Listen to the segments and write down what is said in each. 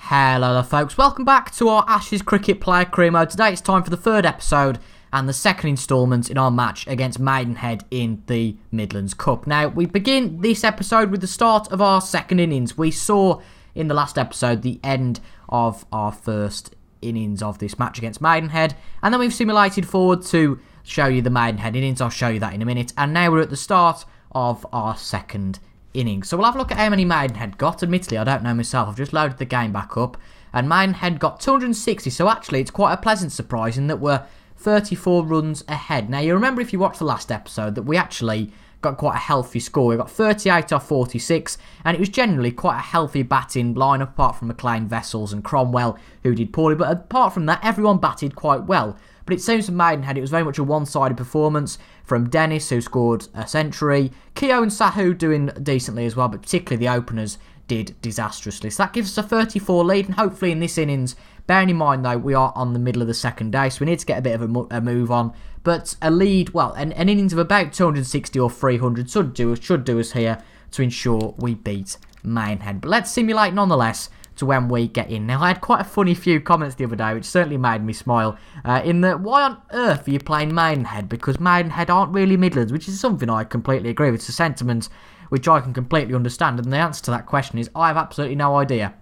Hello there folks, welcome back to our Ashes Cricket Player Career Mode. Today it's time for the third episode and the second instalment in our match against Maidenhead in the Midlands Cup. Now, we begin this episode with the start of our second innings. We saw in the last episode the end of our first innings of this match against Maidenhead, and then we've simulated forward to show you the Maidenhead innings. I'll show you that in a minute, and now we're at the start of our second innings. So we'll have a look at how many Maidenhead got. Admittedly, I don't know myself. I've just loaded the game back up, and Maidenhead got 260. So actually, it's quite a pleasant surprise in that we're 34 runs ahead. Now, you remember if you watched the last episode that we actually got quite a healthy score. We got 38 off 46, and it was generally quite a healthy batting line, apart from McLean, Vessels and Cromwell, who did poorly. But apart from that, everyone batted quite well. But it seems from Maidenhead it was very much a one-sided performance from Dennis, who scored a century, Keogh and Sahu doing decently as well, but particularly the openers did disastrously. So that gives us a 34 lead, and hopefully in this innings, bearing in mind though we are on the middle of the second day, so we need to get a bit of a move on. But a lead, well, an innings of about 260 or 300 should do us here to ensure we beat Maidenhead. But let's simulate nonetheless to when we get in. Now, I had quite a funny few comments the other day, which certainly made me smile, in that, why on earth are you playing Maidenhead? Because Maidenhead aren't really Midlands, which is something I completely agree with. It's a sentiment which I can completely understand, and the answer to that question is, I have absolutely no idea.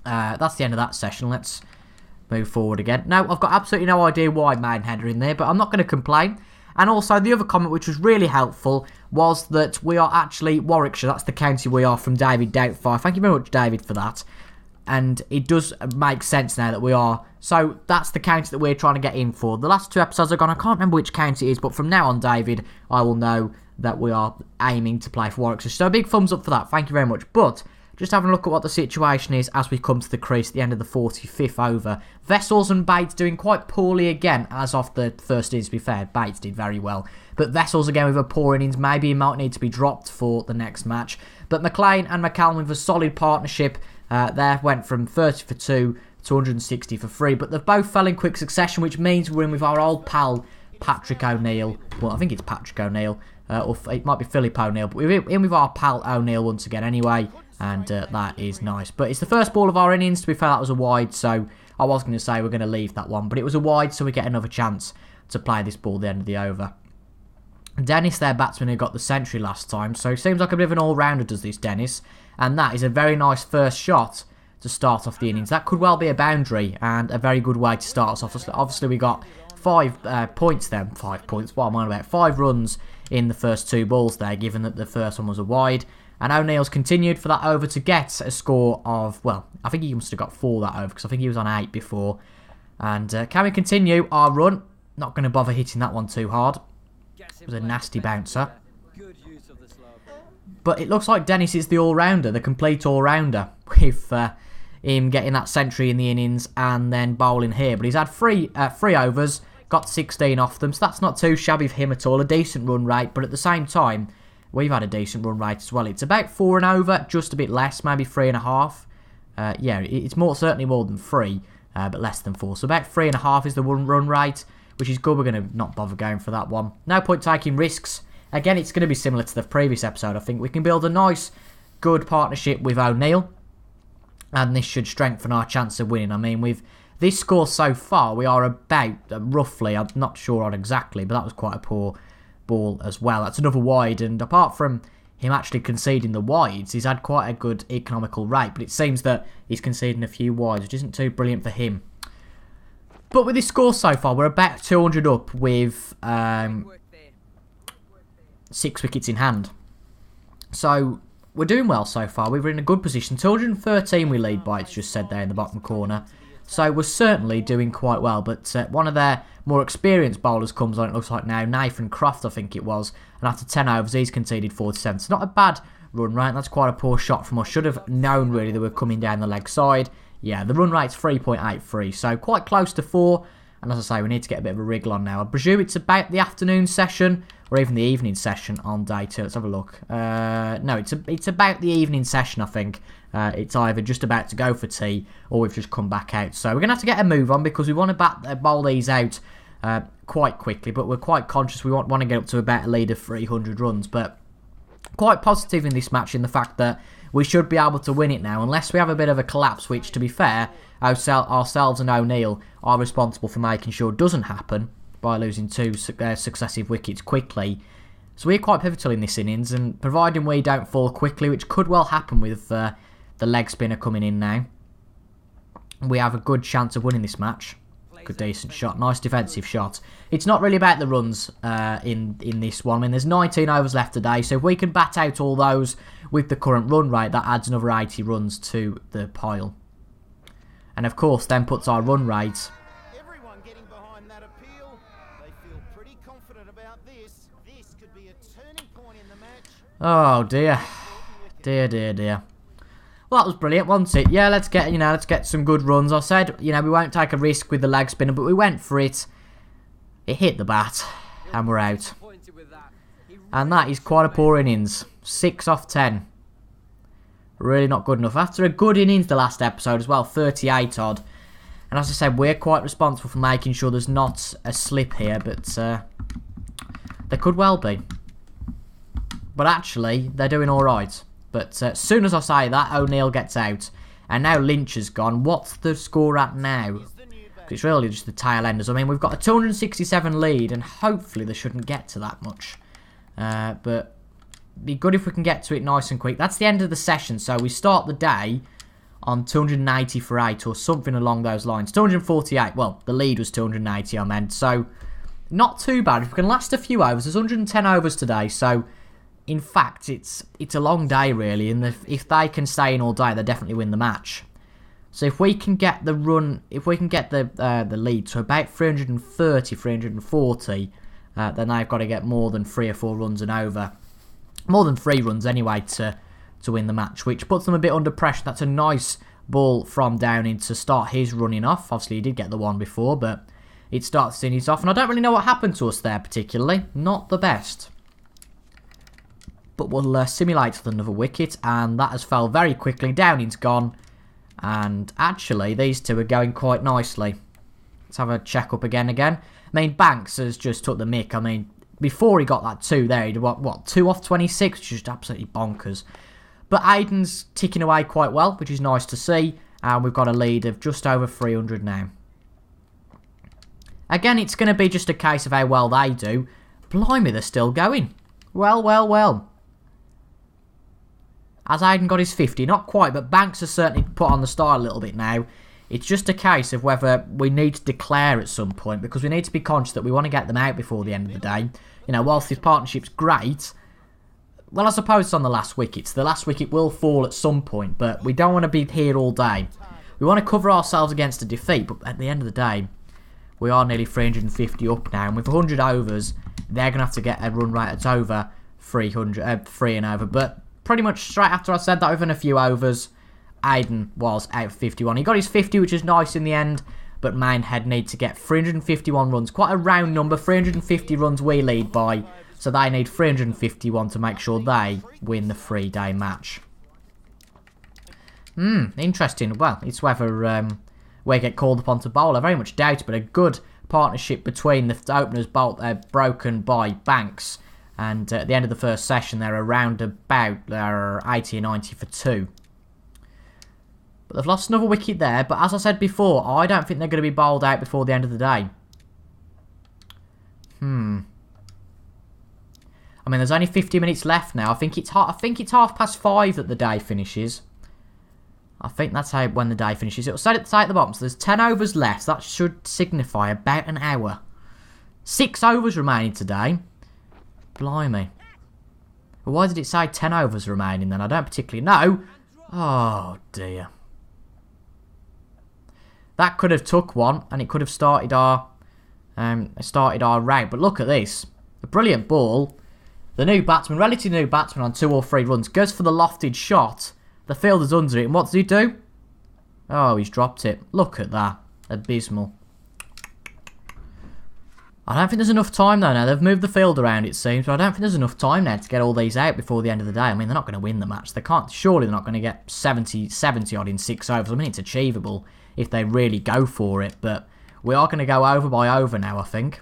That's the end of that session. Let's move forward again. No, I've got absolutely no idea why Maidenhead are in there, but I'm not going to complain. And also, the other comment which was really helpful was that we are actually Warwickshire. That's the county we are, from David Doubtfire. Thank you very much, David, for that. And it does make sense now that we are. So that's the county that we're trying to get in for. The last two episodes are gone. I can't remember which county it is, but from now on, David, I will know that we are aiming to play for Warwickshire. So a big thumbs up for that. Thank you very much. But just having a look at what the situation is as we come to the crease at the end of the 45th over. Vessels and Bates doing quite poorly again, as of the first innings, to be fair. Bates did very well. But Vessels again with a poor innings. Maybe he might need to be dropped for the next match. But McLean and McCallum with a solid partnership. There went from 30 for 2 to 160 for 3. But they've both fell in quick succession, which means we're in with our old pal, Patrick O'Neill. Well, I think it's Patrick O'Neill. Or it might be Philip O'Neill. But we're in with our pal O'Neill once again anyway. And that is nice. But it's the first ball of our innings. To be fair, that was a wide. So I was going to say we're going to leave that one. But it was a wide, so we get another chance to play this ball at the end of the over. Dennis, their batsman, who got the century last time. So he seems like a bit of an all-rounder, does this Dennis. And that is a very nice first shot to start off the innings. That could well be a boundary and a very good way to start us off. Obviously, we got 5 points then. 5 points, what am I on about? 5 runs in the first 2 balls there, given that the first one was a wide. And O'Neill's continued for that over to get a score of, well, I think he must have got 4 that over, because I think he was on 8 before. And can we continue our run? Not going to bother hitting that one too hard. It was a nasty bouncer. But it looks like Dennis is the all-rounder, the complete all-rounder, with him getting that century in the innings and then bowling here. But he's had 3 overs, got 16 off them, so that's not too shabby for him at all. A decent run rate, but at the same time, we've had a decent run rate as well. It's about 4 and over, just a bit less, maybe 3.5. Yeah, it's certainly more than 3, but less than 4. So about 3.5 is the run rate, which is good. We're going to not bother going for that one. No point taking risks. Again, it's going to be similar to the previous episode. I think we can build a nice, good partnership with O'Neill, and this should strengthen our chance of winning. I mean, with this score so far, we are about, roughly, I'm not sure on exactly, but that was quite a poor ball as well. That's another wide, and apart from him actually conceding the wides, he's had quite a good economical rate, but it seems that he's conceding a few wides, which isn't too brilliant for him. But with this score so far, we're about 200 up with 6 wickets in hand. So we're doing well so far. We're in a good position. 213 we lead by, it's just said there in the bottom corner. So we're certainly doing quite well. But one of their more experienced bowlers comes on, it looks like now. Nathan Croft, I think it was. And after 10 overs, he's conceded 47. So not a bad run rate. That's quite a poor shot from us. Should have known, really, that we're coming down the leg side. Yeah, the run rate's 3.83. So quite close to 4. And as I say, we need to get a bit of a wriggle on now. I presume it's about the afternoon session or even the evening session on day 2. Let's have a look. No, it's about the evening session, I think. It's either just about to go for tea or we've just come back out. So we're going to have to get a move on because we want to bowl these out quite quickly. But we're quite conscious we want to get up to about a lead of 300 runs. But quite positive in this match in the fact that we should be able to win it now, unless we have a bit of a collapse, which, to be fair, ourselves and O'Neill are responsible for making sure doesn't happen by losing 2 successive wickets quickly. So we're quite pivotal in this innings, and providing we don't fall quickly, which could well happen with the leg spinner coming in now, we have a good chance of winning this match. Good decent shot, nice defensive shot. It's not really about the runs in this one. I mean, there's 19 overs left today, so if we can bat out all those with the current run rate, that adds another 80 runs to the pile. And of course, then puts our run rate. Everyone getting behind that appeal. They feel pretty confident about this. This could be a turning point in the match. Oh dear. Dear. Well, that was brilliant, wasn't it? Yeah, let's get some good runs. I said, we won't take a risk with the leg spinner, but we went for it. It hit the bat, and we're out. And that is quite a poor innings. 6 off 10. Really not good enough. After a good innings the last episode as well, 38 odd. And as I said, we're quite responsible for making sure there's not a slip here, but there could well be. But actually, they're doing alright. But as soon as I say that, O'Neill gets out. And now Lynch has gone. What's the score at now? It's really just the tail enders. I mean, we've got a 267 lead, and hopefully they shouldn't get to that much. But it'd be good if we can get to it nice and quick. That's the end of the session, so we start the day on 280 for 8 or something along those lines. 248. Well, the lead was 280, I meant. So, not too bad. If we can last a few overs, there's 110 overs today, so in fact, it's a long day, really, and if they can stay in all day, they definitely win the match. So if we can get the lead to about 330, 340, then they've got to get more than 3 or 4 runs and over. More than 3 runs, anyway, to win the match, which puts them a bit under pressure. That's a nice ball from Downing to start his running off. Obviously, he did get the one before, but it starts the innings off, and I don't really know what happened to us there, particularly. Not the best. But we'll simulate another wicket, and that has fell very quickly. Downing's gone, and actually these two are going quite nicely. Let's have a check up again. I mean, Banks has just took the mick. I mean, before he got that 2 there, he did what 2 off 26, which is just absolutely bonkers. But Aiden's ticking away quite well, which is nice to see, and we've got a lead of just over 300 now. Again, it's going to be just a case of how well they do. Blimey, they're still going. Well. Has Aiden got his 50? Not quite, but Banks has certainly put on the style a little bit now. It's just a case of whether we need to declare at some point, because we need to be conscious that we want to get them out before the end of the day. Whilst this partnership's great, well, I suppose it's on the last wicket. So the last wicket will fall at some point, but we don't want to be here all day. We want to cover ourselves against a defeat, but at the end of the day, we are nearly 350 up now, and with 100 overs, they're going to have to get a run rate that's over 3 and over, but pretty much straight after I said that, within a few overs, Aiden was out 51. He got his 50, which is nice in the end, but Maidenhead need to get 351 runs. Quite a round number, 350 runs we lead by, so they need 351 to make sure they win the 3-day match. Interesting. Well, it's whether we get called upon to bowl. I very much doubt it, but a good partnership between the openers broken by Banks. And at the end of the first session, they're around about 80 or 90 for 2. But they've lost another wicket there. But as I said before, I don't think they're going to be bowled out before the end of the day. I mean, there's only 50 minutes left now. I think it's 5:30 that the day finishes. I think that's when the day finishes. It'll say at the bottom. So there's 10 overs left. That should signify about an hour. 6 overs remaining today. Blimey. Well, why did it say 10 overs remaining then? I don't particularly know. Oh, dear. That could have took one, and it could have started our route. But look at this. A brilliant ball. The new batsman, relatively new batsman on 2 or 3 runs, goes for the lofted shot. The fielder's under it, and what does he do? Oh, he's dropped it. Look at that. Abysmal. I don't think there's enough time though now. They've moved the field around, it seems, but I don't think there's enough time now to get all these out before the end of the day. I mean, they're not going to win the match. Surely they're not going to get 70 odd in 6 overs. I mean, it's achievable if they really go for it, but we are going to go over by over now, I think.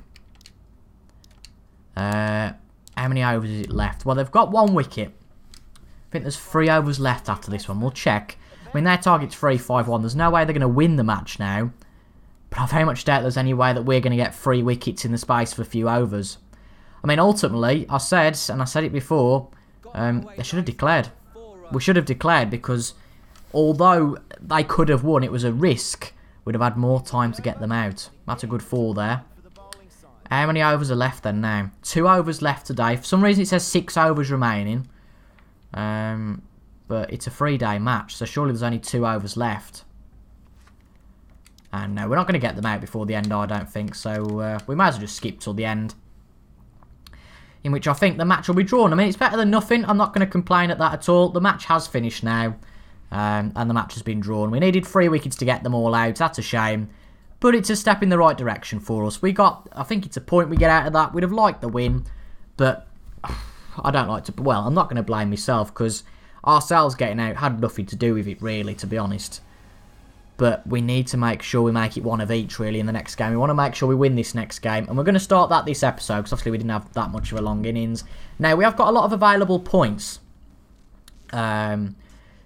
How many overs is it left? Well, they've got 1 wicket. think there's 3 overs left after this one. We'll check. I mean, their target's 3-5-1. There's no way they're going to win the match now. But I very much doubt there's any way that we're going to get 3 wickets in the space for a few overs. I mean, ultimately, I said, and I said it before, they should have declared. We should have declared because although they could have won, it was a risk. We'd have had more time to get them out. That's a good 4 there. How many overs are left then now? 2 overs left today. For some reason it says 6 overs remaining. But it's a 3-day match, so surely there's only 2 overs left. And no, we're not going to get them out before the end, I don't think. So we might as well just skip till the end. In which I think the match will be drawn. I mean, it's better than nothing. I'm not going to complain at that at all. The match has finished now. And the match has been drawn. We needed 3 wickets to get them all out. That's a shame. But it's a step in the right direction for us. I think it's a point we get out of that. We'd have liked the win. But I don't like to... Well, I'm not going to blame myself because ourselves getting out had nothing to do with it, really, to be honest. But we need to make sure we make it 1 of each, really, in the next game. We want to make sure we win this next game. And we're going to start that this episode because obviously we didn't have that much of a long innings. Now, we have got a lot of available points.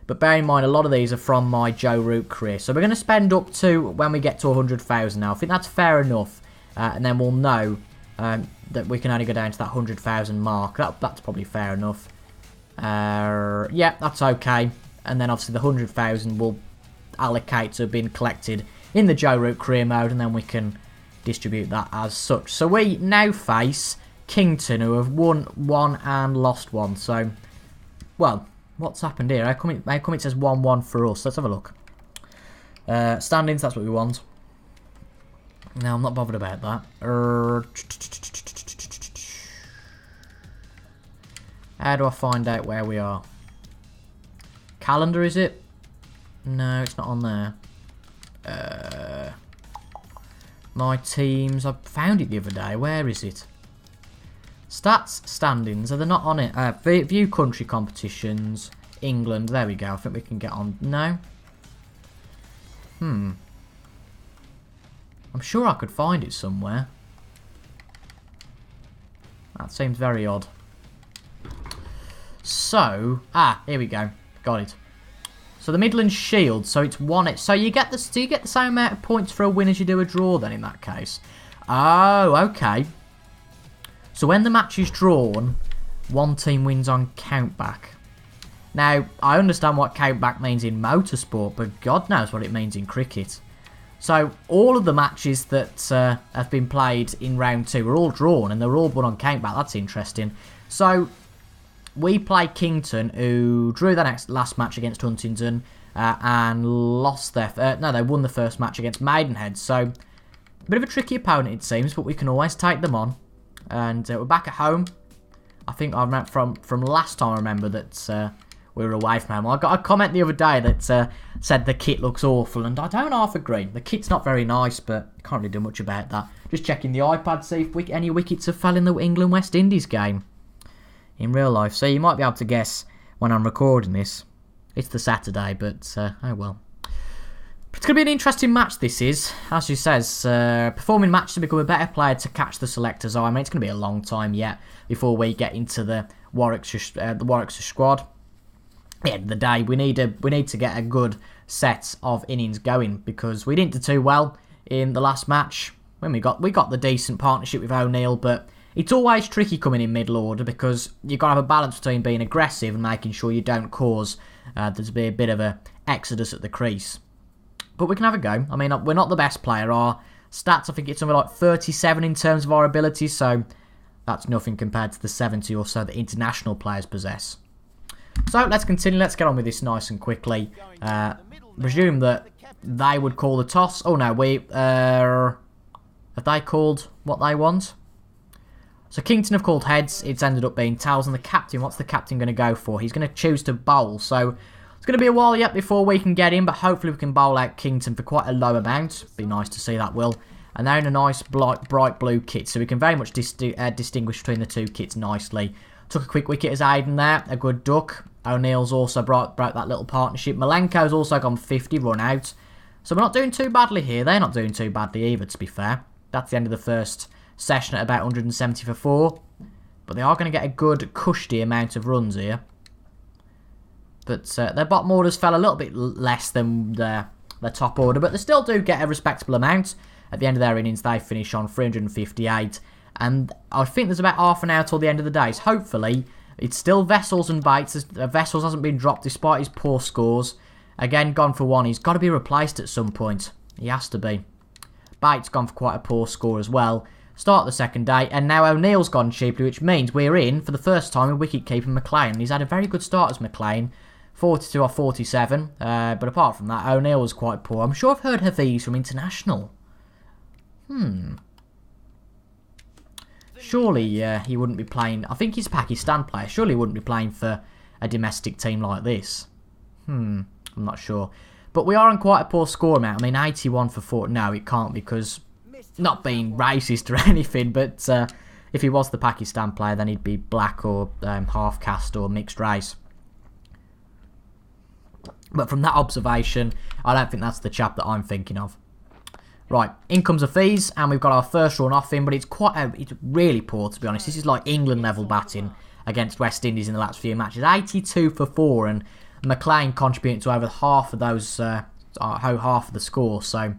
But bear in mind, a lot of these are from my Joe Root career. So we're going to spend up to when we get to 100,000 now. I think that's fair enough. And then we'll know that we can only go down to that 100,000 mark. That's probably fair enough. Yeah, that's okay. And then obviously the 100,000 will allocate to being collected in the Joe Root career mode. And then we can distribute that as such. So we now face Kington, who have won 1 and lost 1. So, well... What's happened here? How come it says 1-1 for us? Let's have a look. Standings, that's what we want. No, I'm not bothered about that. How do I find out where we are? Calendar, is it? No, it's not on there. My teams, I found it the other day. Where is it? Stats, standings, are they not on it? View country competitions, England, there we go. I think we can get on. No? I'm sure I could find it somewhere. That seems very odd. So, here we go. Got it. So the Midlands Shield, so it's 1. So you get do you get the same amount of points for a win as you do a draw then in that case? Oh, okay. So when the match is drawn, 1 team wins on countback. Now, I understand what countback means in motorsport, but God knows what it means in cricket. So all of the matches that have been played in round 2 were all drawn, and they're all won on countback. That's interesting. So we play Kington, who drew their last match against Huntingdon and lost their... no, they won the first match against Maidenhead. So a bit of a tricky opponent, it seems, but we can always take them on. And we're back at home. I think I remember from last time I remember that we were away from home. I got a comment the other day that said the kit looks awful, and I don't half agree. The kit's not very nice, but can't really do much about that. Just checking the iPad, see if any wickets have fell in the England-West Indies game in real life. So you might be able to guess when I'm recording this. It's the Saturday, but oh well. It's going to be an interesting match, this is. As you says, performing match to become a better player to catch the selector's eye. I mean, it's going to be a long time yet before we get into the Warwickshire squad. At the end of the day, we need to get a good set of innings going because we didn't do too well in the last match. When we got the decent partnership with O'Neill, but it's always tricky coming in middle order because you've got to have a balance between being aggressive and making sure you don't cause there to be a bit of a exodus at the crease. But we can have a go. I mean, we're not the best player. Our stats, I think it's something like 37 in terms of our abilities, so that's nothing compared to the 70 or so that international players possess. So let's continue. Let's get on with this nice and quickly. Presume that they would call the toss. Oh no, have they called what they want? So Kington have called heads. It's ended up being tails. And the captain, what's the captain going to go for? He's going to choose to bowl. So it's going to be a while yet before we can get in, but hopefully we can bowl out Kington for quite a low amount. Be nice to see that, Will. And they're in a nice bright blue kit, so we can very much distinguish between the two kits nicely. Took a quick wicket as Aiden there, a good duck. O'Neill's also broke that little partnership. Malenko's also gone 50 run out. So we're not doing too badly here. They're not doing too badly either, to be fair. That's the end of the first session at about 170 for 4. But they are going to get a good cushy amount of runs here. But their bottom orders fell a little bit less than their top order, but they still do get a respectable amount. At the end of their innings, they finish on 358, and I think there's about half an hour till the end of the day. So hopefully, it's still Vessels and Bates. Vessels hasn't been dropped despite his poor scores. Again, gone for one. He's got to be replaced at some point. He has to be. Bates gone for quite a poor score as well. Start the second day, and now O'Neill's gone cheaply, which means we're in, for the first time, a wicket-keeper McLean. He's had a very good start as McLean. 42 or 47, but apart from that, O'Neill was quite poor. I'm sure I've heard Hafiz from International. Surely he wouldn't be playing... I think he's a Pakistan player. Surely he wouldn't be playing for a domestic team like this. I'm not sure. But we are on quite a poor score amount. I mean, 81 for 4. No, it can't, because... Not being racist or anything, but if he was the Pakistan player, then he'd be black or half-caste or mixed race. But from that observation, I don't think that's the chap that I'm thinking of. Right, in comes Hafiz, and we've got our first run off him, but it's it's really poor, to be honest. This is like England-level batting against West Indies in the last few matches. 82 for 4, and McLean contributing to over half of those, half of the score. So,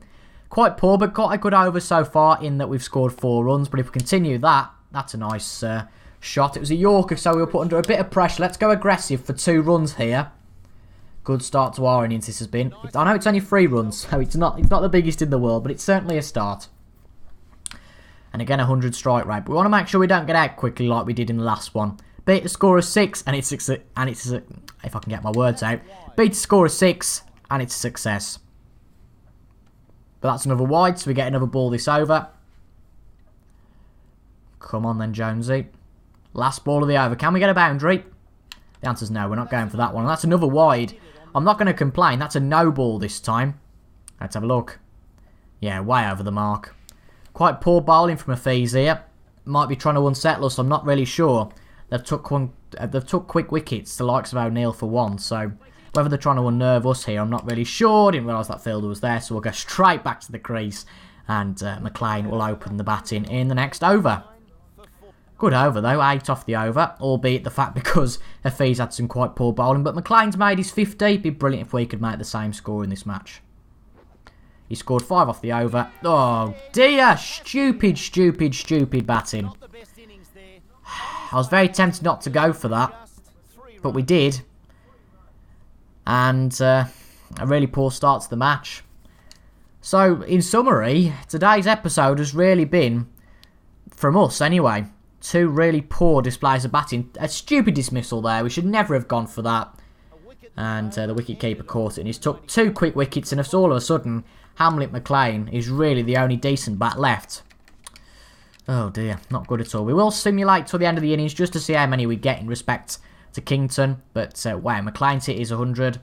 quite poor, but got a good over so far in that we've scored 4 runs. But if we continue that, that's a nice shot. It was a Yorker, so we were put under a bit of pressure. Let's go aggressive for 2 runs here. Good start to our innings this has been. I know it's only 3 runs, so it's not the biggest in the world, but it's certainly a start. And again, 100 strike rate. But we want to make sure we don't get out quickly like we did in the last one. Beat the score of 6, and it's if I can get my words out. Beat the score of 6, and it's a success. But that's another wide, so we get another ball this over. Come on then, Jonesy. Last ball of the over. Can we get a boundary? The answer's no, we're not going for that one. And that's another wide. I'm not going to complain. That's a no ball this time. Let's have a look. Yeah, way over the mark. Quite poor bowling from Hafiz here. Might be trying to unsettle us, I'm not really sure. They've took quick wickets, the likes of O'Neill for 1. So whether they're trying to unnerve us here, I'm not really sure. Didn't realise that fielder was there, so we'll go straight back to the crease. And McLean will open the batting in the next over. Good over though, 8 off the over, albeit the fact because Hafiz had some quite poor bowling, but McLean's made his 50. It'd be brilliant if we could make the same score in this match. He scored 5 off the over. Oh dear, stupid batting. I was very tempted not to go for that, but we did. And a really poor start to the match. So, in summary, today's episode has really been, from us anyway, 2 really poor displays of batting. A stupid dismissal there. We should never have gone for that. And the wicket-keeper caught it. And he's took 2 quick wickets. And if all of a sudden, Hamlet McLean is really the only decent bat left. Oh dear, not good at all. We will simulate till the end of the innings just to see how many we get in respect to Kington. But wow, McLean's hit is 100.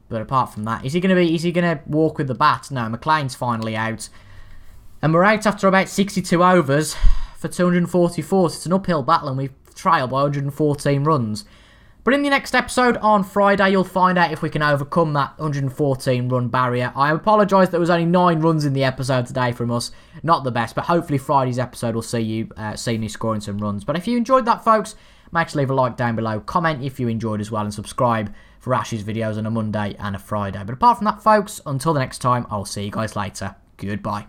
But apart from that, is he gonna walk with the bat? No, McLean's finally out. And we're out after about 62 overs. For 244, so it's an uphill battle and we've trailed by 114 runs. But in the next episode on Friday, you'll find out if we can overcome that 114 run barrier. I apologise that there was only 9 runs in the episode today from us. Not the best, but hopefully Friday's episode will see me scoring some runs. But if you enjoyed that, folks, make sure to leave a like down below. Comment if you enjoyed as well and subscribe for Ash's videos on a Monday and a Friday. But apart from that, folks, until the next time, I'll see you guys later. Goodbye.